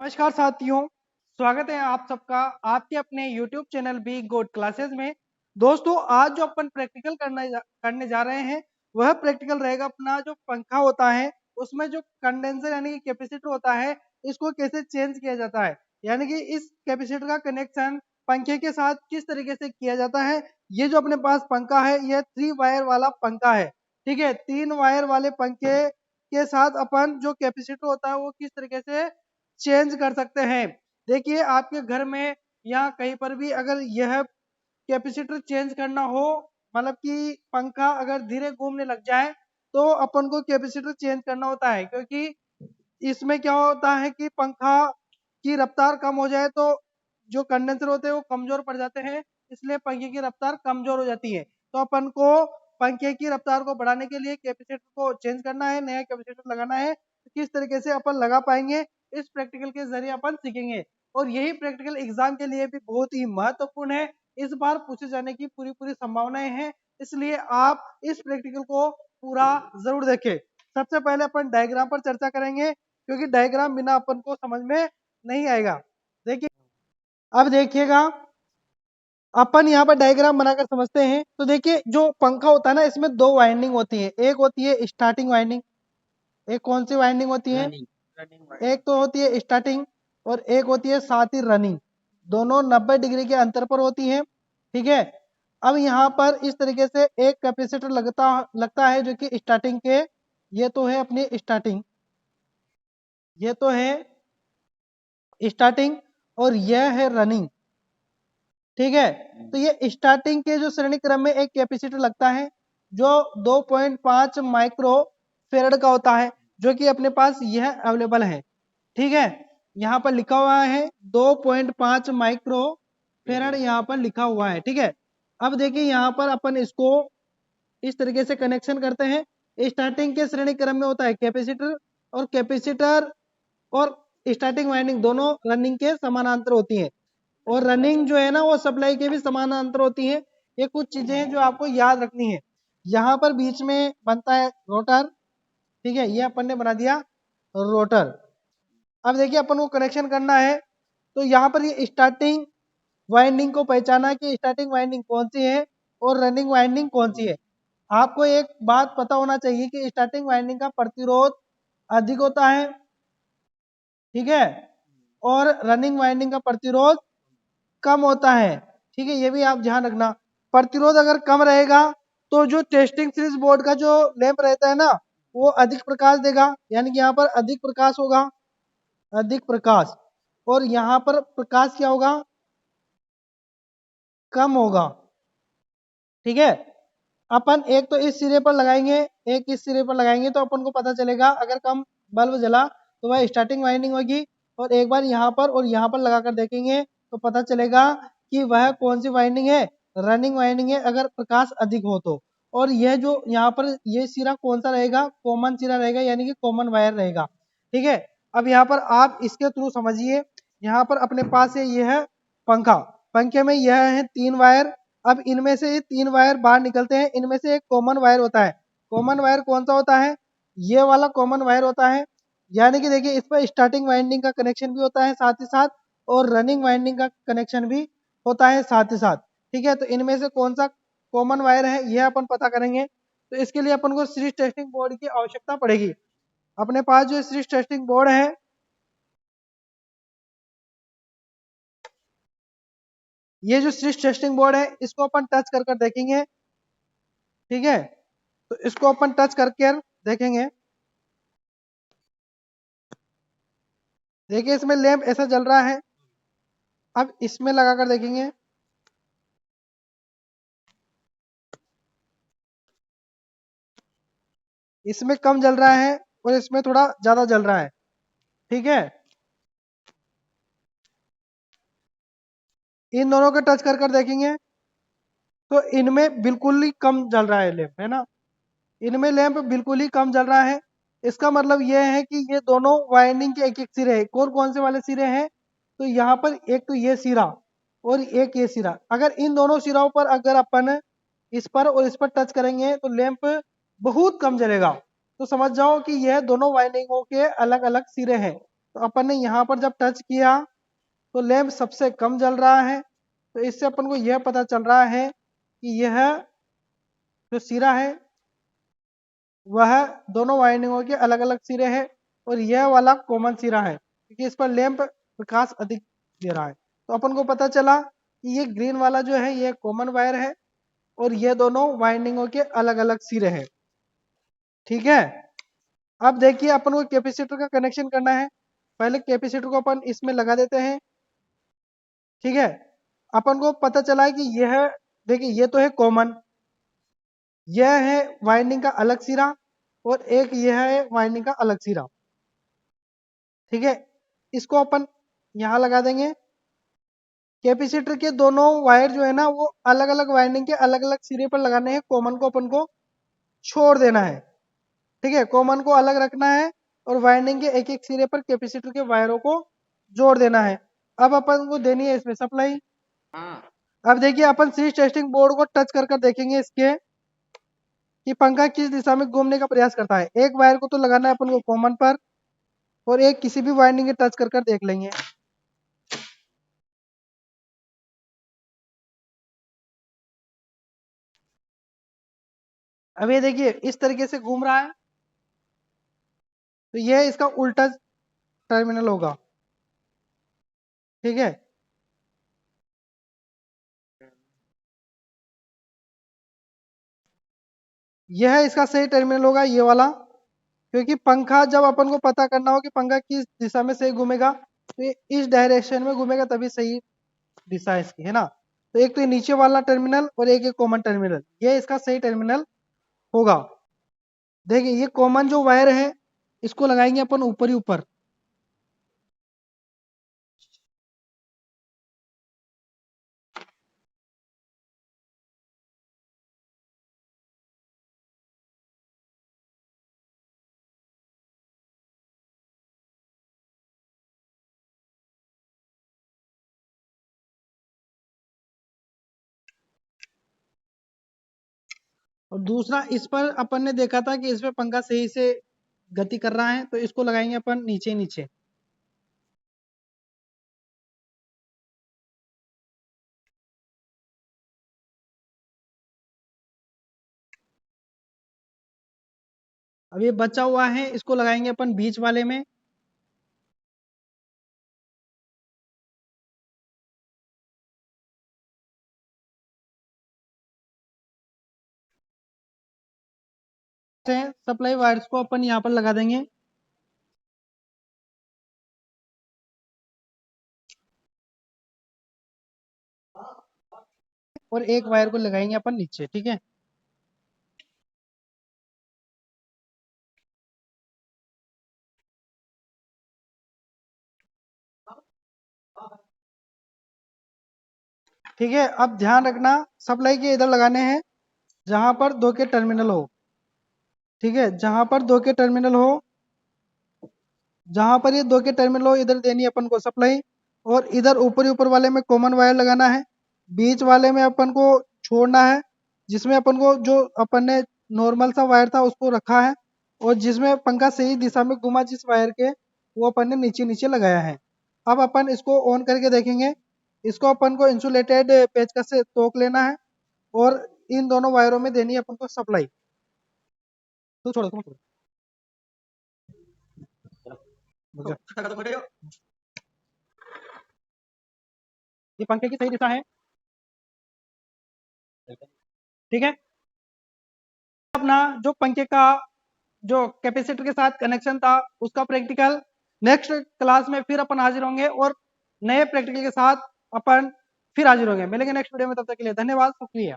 नमस्कार साथियों, स्वागत है आप सबका आपके अपने YouTube चैनल बी गोड क्लासेस में। दोस्तों, आज जो अपन प्रैक्टिकल करने जा रहे हैं वह प्रैक्टिकल रहेगा अपना जो पंखा होता है उसमें जो कंडेंसर यानी कि कैपेसिटर होता है, इसको कैसे चेंज किया जाता है, यानी कि इस कैपेसिटर का कनेक्शन पंखे के साथ किस तरीके से किया जाता है। ये जो अपने पास पंखा है यह 3 वायर वाला पंखा है। ठीक है, 3 वायर वाले पंखे के साथ अपन जो कैपेसिटर होता है वो किस तरीके से चेंज कर सकते हैं। देखिए, आपके घर में या कहीं पर भी अगर यह कैपेसिटर चेंज करना हो, मतलब कि पंखा अगर धीरे घूमने लग जाए तो अपन को कैपेसिटर चेंज करना होता है, क्योंकि इसमें क्या होता है कि पंखा की रफ्तार कम हो जाए तो जो कंडेंसर होते हैं वो कमजोर पड़ जाते हैं, इसलिए पंखे की रफ्तार कमजोर हो जाती है। तो अपन को पंखे की रफ्तार को बढ़ाने के लिए कैपेसिटर को चेंज करना है, नया कैपेसिटर लगाना है। तो किस तरीके से अपन लगा पाएंगे, इस प्रैक्टिकल के जरिए अपन सीखेंगे। और यही प्रैक्टिकल एग्जाम के लिए भी बहुत ही महत्वपूर्ण है, इस बार पूछे जाने की पूरी पूरी संभावनाएं हैं, इसलिए आप इस प्रैक्टिकल को पूरा जरूर देखें। सबसे पहले अपन डायग्राम पर चर्चा करेंगे, क्योंकि डायग्राम बिना अपन को समझ में नहीं आएगा। देखिए, अब देखिएगा, अपन यहाँ पर डायग्राम बनाकर समझते हैं। तो देखिए, जो पंखा होता है ना, इसमें 2 वाइंडिंग होती है। एक होती है स्टार्टिंग वाइंडिंग, एक कौन सी वाइंडिंग होती है? एक तो होती है स्टार्टिंग और एक होती है साथ ही रनिंग। दोनों 90 डिग्री के अंतर पर होती है। ठीक है, अब यहाँ पर इस तरीके से एक कैपेसिटर लगता है जो कि स्टार्टिंग के, ये तो है अपनी स्टार्टिंग, ये तो है स्टार्टिंग और यह है रनिंग। ठीक है, तो ये स्टार्टिंग के जो श्रेणी क्रम में एक कैपेसिटर लगता है जो 2.5 माइक्रो फेरड का होता है, जो कि अपने पास यह अवेलेबल है। ठीक है, यहाँ पर लिखा हुआ है 2.5 माइक्रो फेरड, यहाँ पर लिखा हुआ है। ठीक है, अब देखिए यहाँ पर अपन इसको इस तरीके से कनेक्शन करते हैं। स्टार्टिंग के श्रेणी क्रम में होता है कैपेसिटर, और कैपेसिटर और स्टार्टिंग वाइंडिंग दोनों रनिंग के समानांतर होती है, और रनिंग जो है ना वो सप्लाई के भी समानांतर होती है। ये कुछ चीजें हैं जो आपको याद रखनी है। यहाँ पर बीच में बनता है रोटर। ठीक है, ये अपन ने बना दिया रोटर। अब देखिए, अपन को कनेक्शन करना है, तो यहाँ पर ये स्टार्टिंग वाइंडिंग को पहचाना कि स्टार्टिंग वाइंडिंग कौन सी है और रनिंग वाइंडिंग कौन सी है। आपको एक बात पता होना चाहिए कि स्टार्टिंग वाइंडिंग का प्रतिरोध अधिक होता है, ठीक है, और रनिंग वाइंडिंग का प्रतिरोध कम होता है। ठीक है, ये भी आप ध्यान रखना। प्रतिरोध अगर कम रहेगा तो जो टेस्टिंग सीरीज बोर्ड का जो लैंप रहता है ना वो अधिक प्रकाश देगा, यानी कि यहाँ पर अधिक प्रकाश होगा, अधिक प्रकाश, और यहाँ पर प्रकाश क्या होगा, कम होगा। ठीक है, अपन एक तो इस सिरे पर लगाएंगे, एक इस सिरे पर लगाएंगे, तो अपन को पता चलेगा अगर कम बल्ब जला तो वह स्टार्टिंग वाइंडिंग होगी, और एक बार यहाँ पर और यहाँ पर लगाकर देखेंगे तो पता चलेगा कि वह कौन सी वाइंडिंग है, रनिंग वाइंडिंग है, अगर प्रकाश अधिक हो तो। और यह जो यहाँ पर ये सिरा कौन सा रहेगा, कॉमन सिरा रहेगा, यानी कि कॉमन वायर रहेगा। ठीक है, अब यहाँ पर आप इसके थ्रू समझिए। यहाँ पर अपने पास है यह है पंखा, पंखे में यह है 3 वायर। अब इनमें से ये 3 वायर बाहर निकलते हैं, इनमें से एक कॉमन वायर होता है। कॉमन वायर कौन सा होता है, ये वाला कॉमन वायर होता है, यानी कि देखिए इस पर स्टार्टिंग वाइंडिंग का कनेक्शन भी होता है साथ ही साथ, और रनिंग वाइंडिंग का कनेक्शन भी होता है साथ ही साथ। ठीक है, तो इनमें से कौन सा कॉमन वायर है यह अपन पता करेंगे। तो इसके लिए अपन को सीरीज टेस्टिंग बोर्ड की आवश्यकता पड़ेगी। अपने पास जो सीरीज टेस्टिंग बोर्ड है, ये जो सीरीज टेस्टिंग बोर्ड है इसको अपन टच कर कर देखेंगे। ठीक है, तो इसको अपन टच करके देखेंगे। देखिए, इसमें लैंप ऐसा जल रहा है। अब इसमें लगा कर देखेंगे, इसमें कम जल रहा है और इसमें थोड़ा ज्यादा जल रहा है। ठीक है, इन दोनों को टच कर कर देखेंगे तो इनमें बिल्कुल ही कम जल रहा है लैंप, है ना, इनमें लैंप बिल्कुल ही कम जल रहा है। इसका मतलब यह है कि ये दोनों वाइंडिंग के एक एक सिरे हैं। कौन कौन से वाले सिरे हैं, तो यहाँ पर एक तो ये सिरा और एक ये सिरा, अगर इन दोनों सिराओं पर अगर अपन इस पर और इस पर टच करेंगे तो लैंप बहुत कम जलेगा। तो समझ जाओ कि यह दोनों वाइंडिंगों के अलग अलग सिरे हैं। तो अपन ने यहाँ पर जब टच किया तो लैंप सबसे कम जल रहा है। तो इससे अपन को यह पता चल रहा है कि यह जो सिरा है वह दोनों वाइंडिंगों के अलग अलग सिरे हैं और यह वाला कॉमन सिरा है क्योंकि इस पर लैंप प्रकाश अधिक दे रहा है। तो अपन को पता चला कि ये ग्रीन वाला जो है ये कॉमन वायर है और ये दोनों वाइंडिंगों के अलग अलग सिरे हैं। ठीक है, अब देखिए अपन को कैपेसिटर का कनेक्शन करना है। पहले कैपेसिटर को अपन इसमें लगा देते हैं। ठीक है, अपन को पता चला है कि यह देखिए ये तो है कॉमन, यह है वाइंडिंग का अलग सिरा और एक यह है वाइंडिंग का अलग सिरा। ठीक है, इसको अपन यहां लगा देंगे। कैपेसिटर के दोनों वायर जो है ना वो अलग अलग वाइंडिंग के अलग अलग सिरे पर लगाने हैं, कॉमन को अपन को छोड़ देना है। ठीक है, कॉमन को अलग रखना है और वाइंडिंग के एक एक सिरे पर कैपेसिटर के वायरों को जोड़ देना है। अब अपन को देनी है इसमें सप्लाई। अब देखिए अपन सीरीज टेस्टिंग बोर्ड को टच कर कर देखेंगे इसके कि पंखा किस दिशा में घूमने का प्रयास करता है। एक वायर को तो लगाना है अपन को कॉमन पर और एक किसी भी वाइंडिंग के टच कर कर देख लेंगे। अब ये देखिए इस तरीके से घूम रहा है, तो यह इसका उल्टा टर्मिनल होगा। ठीक है, यह इसका सही टर्मिनल होगा ये वाला, क्योंकि पंखा जब अपन को पता करना हो कि पंखा किस दिशा में सही घूमेगा तो ये इस डायरेक्शन में घूमेगा तभी सही दिशा है इसकी, है ना। तो एक तो ये नीचे वाला टर्मिनल और एक ये कॉमन टर्मिनल, ये इसका सही टर्मिनल होगा। देखिए ये कॉमन जो वायर है इसको लगाएंगे अपन ऊपर ही ऊपर। और दूसरा इस पर अपन ने देखा था कि इसमें पंखा सही से गति कर रहा है, तो इसको लगाएंगे अपन नीचे नीचे। अब ये बचा हुआ है इसको लगाएंगे अपन बीच वाले में। सप्लाई वायर्स को अपन यहाँ पर लगा देंगे। और एक वायर को लगाएंगे अपन नीचे। ठीक है, ठीक है, अब ध्यान रखना सप्लाई के इधर लगाने हैं जहां पर दो के टर्मिनल हो। ठीक है, जहां पर दो के टर्मिनल हो, जहां पर ये दो के टर्मिनल हो इधर देनी है अपन को सप्लाई। और इधर ऊपर ही ऊपर वाले में कॉमन वायर लगाना है, बीच वाले में अपन को छोड़ना है जिसमें अपन को जो अपन ने नॉर्मल सा वायर था उसको रखा है और जिसमें पंखा सही दिशा में घुमा जिस वायर के वो अपन ने नीचे नीचे लगाया है। अब अपन इसको ऑन करके देखेंगे। इसको अपन को इंसुलेटेड पेचकस से तोक लेना है और इन दोनों वायरों में देनी है अपन को सप्लाई। तू छोड़ो तुम छोड़ो। ये पंखे की सही दिशा है। ठीक है, अपना जो पंखे का जो कैपेसिटर के साथ कनेक्शन था उसका प्रैक्टिकल नेक्स्ट क्लास में फिर अपन हाजिर होंगे और नए प्रैक्टिकल के साथ अपन फिर हाजिर होंगे। मिलेंगे नेक्स्ट वीडियो में, तब तक के लिए धन्यवाद, शुक्रिया।